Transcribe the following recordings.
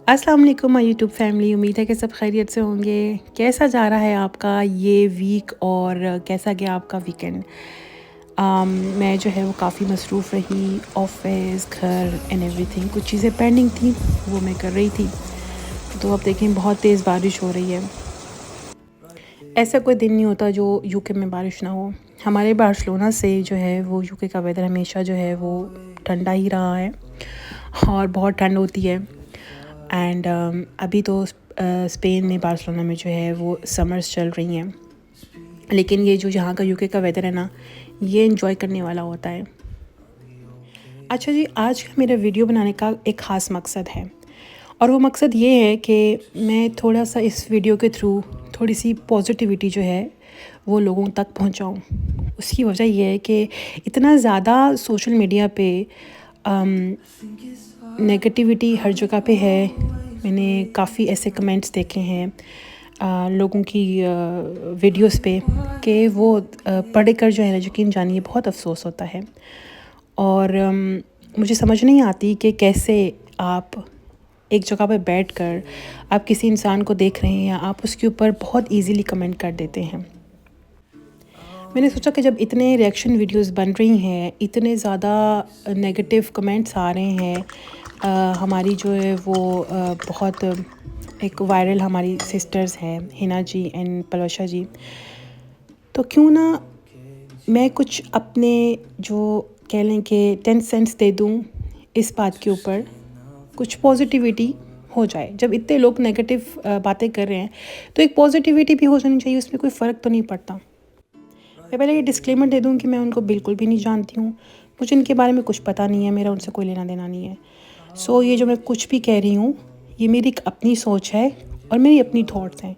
अस्सलाम वालेकुम my YouTube family. उम्मीद है कि सब खैरियत से होंगे। कैसा जा रहा है आपका ये वीक और कैसा गया आपका वीकेंड? मैं जो है वो काफ़ी मसरूफ़ रही, ऑफिस, घर एंड एवरीथिंग। कुछ चीज़ें पेंडिंग थी, वो मैं कर रही थी। तो अब देखें बहुत तेज़ बारिश हो रही है। ऐसा कोई दिन नहीं होता जो यूके में बारिश ना हो। हमारे बार्सिलोना से जो है वो यूके का वेदर हमेशा जो है वो ठंडा ही रहा है और बहुत ठंड होती है। एंड अभी तो स्पेन में बार्सिलोना में जो है वो समर्स चल रही हैं, लेकिन ये जो यहाँ का यूके का वेदर है ना, ये एंजॉय करने वाला होता है। अच्छा जी, आज का मेरा वीडियो बनाने का एक ख़ास मकसद है, और वो मकसद ये है कि मैं थोड़ा सा इस वीडियो के थ्रू थोड़ी सी पॉजिटिविटी जो है वो लोगों तक पहुँचाऊँ। उसकी वजह ये है कि इतना ज़्यादा सोशल मीडिया पे नेगेटिविटी हर जगह पे है। मैंने काफ़ी ऐसे कमेंट्स देखे हैं लोगों की वीडियोस पे कि वो पढ़ कर जो है ना, यकीन जानिए बहुत अफसोस होता है। और मुझे समझ नहीं आती कि कैसे आप एक जगह पे बैठकर आप किसी इंसान को देख रहे हैं या आप उसके ऊपर बहुत इजीली कमेंट कर देते हैं। मैंने सोचा कि जब इतने रिएक्शन वीडियोस बन रही हैं, इतने ज़्यादा नेगेटिव कमेंट्स आ रहे हैं, हमारी जो है वो बहुत एक वायरल हमारी सिस्टर्स हैं, हिना जी एंड पलवशा जी, तो क्यों ना मैं कुछ अपने जो कह लें कि 10 सेंट्स दे दूं इस बात के ऊपर, कुछ पॉजिटिविटी हो जाए। जब इतने लोग नेगेटिव बातें कर रहे हैं तो एक पॉजिटिविटी भी हो जानी चाहिए, उसमें कोई फ़र्क तो नहीं पड़ता। मैं पहले ये डिस्क्लेमर दे दूं कि मैं उनको बिल्कुल भी नहीं जानती हूँ, मुझे इनके बारे में कुछ पता नहीं है, मेरा उनसे कोई लेना देना नहीं है। सो ये जो मैं कुछ भी कह रही हूँ, ये मेरी एक अपनी सोच है और मेरी अपनी थॉट्स हैं,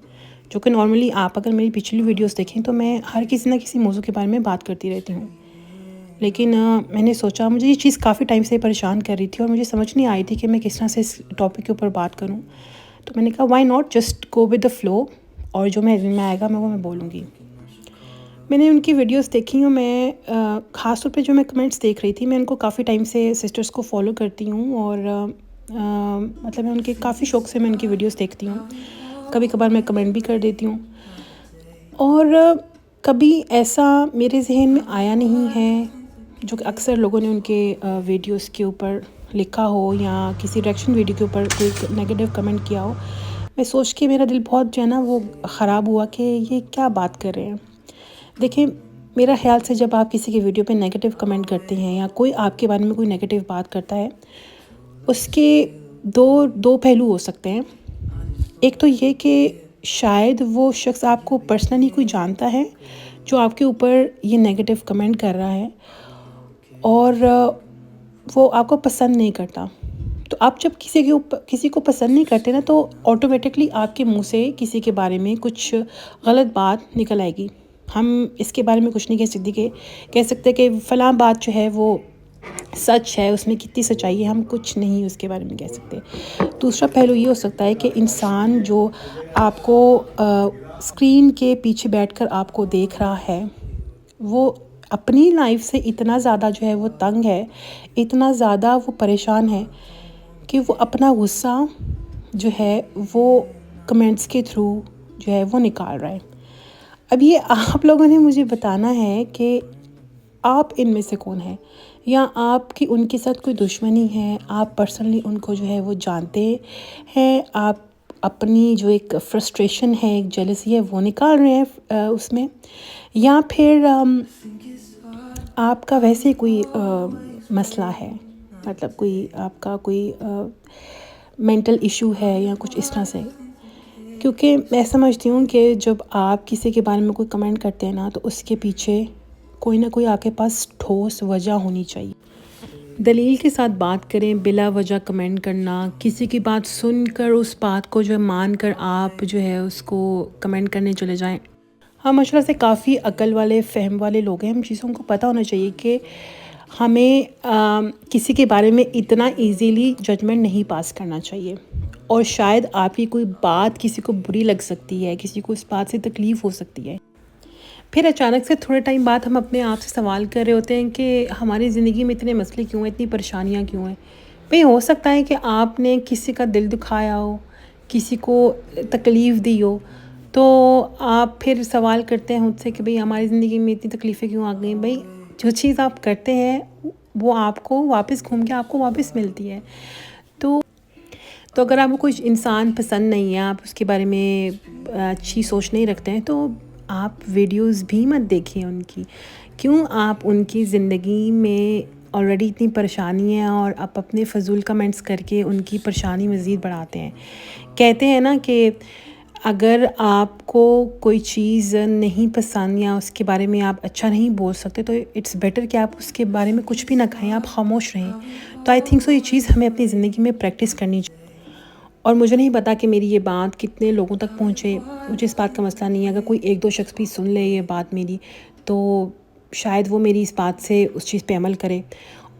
जो कि नॉर्मली आप अगर मेरी पिछली वीडियोस देखें तो मैं हर किसी ना किसी मौजू के बारे में बात करती रहती हूँ। लेकिन मैंने सोचा, मुझे ये चीज़ काफ़ी टाइम से परेशान कर रही थी और मुझे समझ नहीं आई थी कि मैं किस तरह से इस टॉपिक के ऊपर बात करूँ। तो मैंने कहा why not just go with the flow, और जो मेरे दिन में आएगा मैं बोलूँगी। मैंने उनकी वीडियोस देखी और मैं ख़ास तौर पे जो मैं कमेंट्स देख रही थी, मैं उनको काफ़ी टाइम से सिस्टर्स को फॉलो करती हूँ और मतलब मैं उनके काफ़ी शौक़ से मैं उनकी वीडियोस देखती हूँ। कभी कभार मैं कमेंट भी कर देती हूँ, और कभी ऐसा मेरे जहन में आया नहीं है जो कि अक्सर लोगों ने उनके वीडियोस के ऊपर लिखा हो या किसी रिएक्शन वीडियो के ऊपर कोई नेगेटिव कमेंट किया हो। मैं सोच के मेरा दिल बहुत जो है ना वो ख़राब हुआ कि ये क्या बात कर रहे हैं। देखिए, मेरा ख़्याल से जब आप किसी की वीडियो पे नेगेटिव कमेंट करते हैं या कोई आपके बारे में कोई नेगेटिव बात करता है, उसके दो पहलू हो सकते हैं। एक तो ये कि शायद वो शख्स आपको पर्सनली कोई जानता है जो आपके ऊपर ये नेगेटिव कमेंट कर रहा है, और वो आपको पसंद नहीं करता। तो आप जब किसी को पसंद नहीं करते ना, तो ऑटोमेटिकली आपके मुंह से किसी के बारे में कुछ गलत बात निकल आएगी। हम इसके बारे में कुछ नहीं कह सकते कि फ़लाँ बात जो है वो सच है, उसमें कितनी सच्चाई है, हम कुछ नहीं उसके बारे में कह सकते। दूसरा पहलू ये हो सकता है कि इंसान जो आपको स्क्रीन के पीछे बैठकर आपको देख रहा है, वो अपनी लाइफ से इतना ज़्यादा जो है वो तंग है, इतना ज़्यादा वो परेशान है कि वो अपना गुस्सा जो है वो कमेंट्स के थ्रू जो है वो निकाल रहा है। अब ये आप लोगों ने मुझे बताना है कि आप इनमें से कौन है, या आपकी उनके साथ कोई दुश्मनी है, आप पर्सनली उनको जो है वो जानते हैं, आप अपनी जो एक फ्रस्ट्रेशन है, एक जेलसी है, वो निकाल रहे हैं उसमें, या फिर आपका वैसे कोई मसला है, मतलब कोई आपका कोई मेंटल इशू है या कुछ इस तरह से। क्योंकि मैं समझती हूँ कि जब आप किसी के बारे में कोई कमेंट करते हैं ना, तो उसके पीछे कोई ना कोई आपके पास ठोस वजह होनी चाहिए। दलील के साथ बात करें, बिला वजह कमेंट करना, किसी की बात सुनकर उस बात को जो है मान कर आप जो है उसको कमेंट करने चले जाएं। हम माशाल्लाह से काफ़ी अक्ल वाले, फ़हम वाले लोग हैं। हम चीज़ों को पता होना चाहिए कि हमें किसी के बारे में इतना इजीली जजमेंट नहीं पास करना चाहिए। और शायद आपकी कोई बात किसी को बुरी लग सकती है, किसी को इस बात से तकलीफ़ हो सकती है, फिर अचानक से थोड़े टाइम बाद हम अपने आप से सवाल कर रहे होते हैं कि हमारी ज़िंदगी में इतने मसले क्यों हैं, इतनी परेशानियाँ क्यों हैं। بھئی ہو سکتا ہے کہ آپ نے کسی کا دل دکھایا ہو، کسی کو تکلیف دی ہو، تو آپ پھر سوال کرتے ہیں مجھ سے کہ بھئی ہماری زندگی میں اتنی تکلیفیں کیوں آ گئیں؟ بھئی جو چیز آپ کرتے ہیں وہ آپ کو واپس گھوم کے آپ کو واپس ملتی ہے. تو اگر آپ کو کوئی انسان پسند نہیں ہے، آپ اس کے بارے میں اچھی سوچ نہیں رکھتے ہیں، تو آپ ویڈیوز بھی مت دیکھیں ان کی. کیوں آپ ان کی زندگی میں آلریڈی اتنی پریشانی ہے اور آپ اپنے فضول کمنٹس کر کے ان کی پریشانی مزید بڑھاتے ہیں. کہتے ہیں نا کہ اگر آپ کو کوئی چیز نہیں پسند یا اس کے بارے میں آپ اچھا نہیں بول سکتے تو اٹس بیٹر کہ آپ اس کے بارے میں کچھ بھی نہ کہیں، آپ خاموش رہیں. تو آئی تھنک سو یہ چیز ہمیں اپنی زندگی میں پریکٹس کرنی چاہیے. اور مجھے نہیں پتا کہ میری یہ بات کتنے لوگوں تک پہنچے، مجھے اس بات کا مسئلہ نہیں ہے. اگر کوئی 1-2 شخص بھی سن لے یہ بات میری، تو شاید وہ میری اس بات سے اس چیز پہ عمل کرے.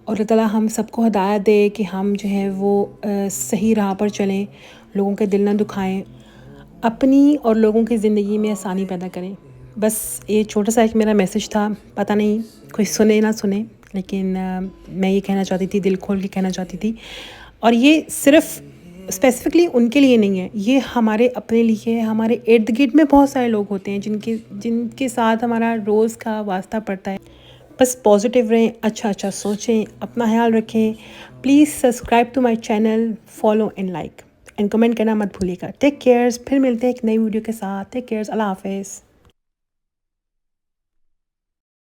اور اللہ تعالیٰ ہم سب کو ہدایت دے کہ ہم جو ہے وہ صحیح راہ پر چلیں، لوگوں کے دل نہ دکھائیں، اپنی اور لوگوں کی زندگی میں آسانی پیدا کریں. بس یہ چھوٹا سا ایک میرا میسج تھا. پتہ نہیں کوئی سنے نہ سنے، لیکن میں یہ کہنا چاہتی تھی، دل کھول کے کہنا چاہتی تھی. اور یہ صرف اسپیسیفکلی ان کے لیے نہیں ہے، یہ ہمارے اپنے لیے، ہمارے ارد گرد میں بہت سارے لوگ ہوتے ہیں جن کے ساتھ ہمارا روز کا واسطہ پڑتا ہے. بس پازیٹیو رہیں، اچھا سوچیں، اپنا خیال رکھیں. Please subscribe to my channel, follow and like and comment کرنا مت بھولیے گا. ٹیک کیئرز. پھر ملتے ہیں ایک نئی ویڈیو کے ساتھ. ٹیک کیئرز. اللہ حافظ.